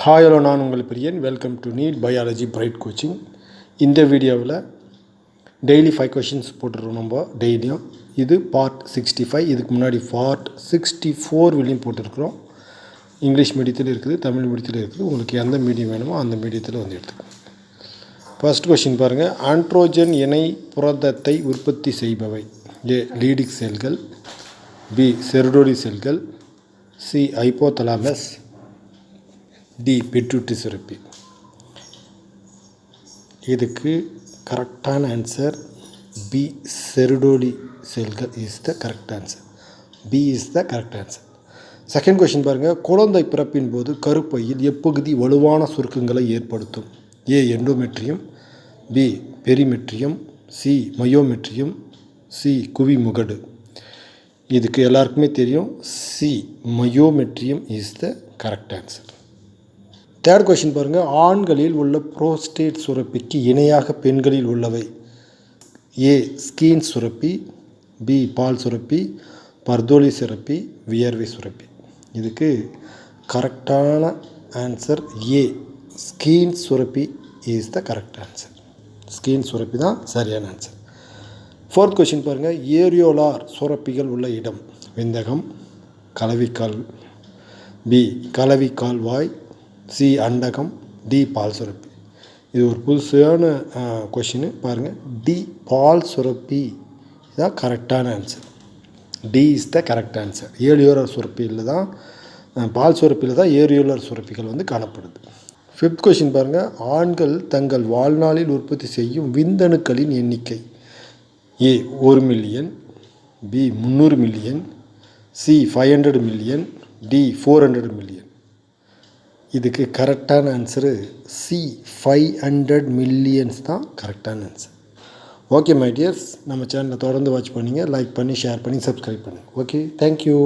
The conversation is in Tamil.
ஹாய் ஹலோ, நான் உங்கள் Priyan. Welcome to NEET biology bright coaching. இந்த வீடியோவில் டெய்லி 5 கொஷின்ஸ் போட்டுருக்கோம் நம்ம டெய்லியும். இது பார்ட் 65. இதுக்கு முன்னாடி பார்ட் 64 விலையும் போட்டிருக்கிறோம். இங்கிலீஷ் மீடியத்தில் இருக்குது, தமிழ் மீடியத்தில் இருக்குது. உங்களுக்கு எந்த மீடியம் வேணுமோ அந்த மீடியத்தில் வந்து எடுத்துக்கோங்க. ஃபர்ஸ்ட் கொஷின் பாருங்கள். ஆண்ட்ரோஜன் இணை புரதத்தை உற்பத்தி செய்பவை: ஏ லீடிக் செல்கள், பி செருடோலி செல்கள், சி ஹைப்போதலாமஸ், டி பிட்யூட்டரி சுரப்பி. இதுக்கு கரெக்டான ஆன்சர் பி செருடோலி செல்கள் is the correct answer. B is the correct answer. Second question பாருங்கள். குழந்தை பிறப்பின் போது கருப்பையில் எப்பகுதி வலுவான சுருக்கங்களை ஏற்படுத்தும்? A endometrium, B perimetrium, C myometrium, C குவிமுகடு. இதுக்கு எல்லாருக்குமே தெரியும், C myometrium is the correct answer. Third question பாருங்கள். ஆண்களில் உள்ள புரோஸ்டேட் சுரப்பிக்கு இணையாக பெண்களில் உள்ளவை: ஏ ஸ்கீன் சுரப்பி, பி பால் சுரப்பி, பர்தோலி சுரப்பி, வியர்வை சுரப்பி. இதுக்கு கரெக்டான ஆன்சர் ஏ ஸ்கீன் சுரப்பி is the correct answer. Screen சுரப்பி தான் சரியான ஆன்சர். ஃபோர்த் கொஷின் பாருங்கள். ஏரியோலார் சுரப்பிகள் உள்ள இடம்: விந்தகம், கலவிக்கால், பி கலவிக்கால் வாய், சி அண்டகம், டி பால் சுரப்பி. இது ஒரு புதுசான கொஷின் பாருங்கள். டி பால் சுரப்பி தான் கரெக்டான answer. D is the correct answer. Areolar சுரப்பியில் தான், பால் சுரப்பியில் தான் ஏரியோலர் சுரப்பிகள் வந்து காணப்படுது. ஃபிஃப்த் கொஷின் பாருங்கள். ஆண்கள் தங்கள் வாழ்நாளில் உற்பத்தி செய்யும் விந்தணுக்களின் எண்ணிக்கை: A 1 million, B 300 million, C 500 million, D 400 million. இதுக்கு கரெக்டான ஆன்சரு சி 500 மில்லியன்ஸ் தான் கரெக்டான ஆன்சர். ஓகே மை டியர்ஸ், நம்ம சேனலை தொடர்ந்து வாட்ச் பண்ணிங்க. லைக் பண்ணி, ஷேர் பண்ணி, சப்ஸ்கிரைப் பண்ணுங்கள். Okay, thank you.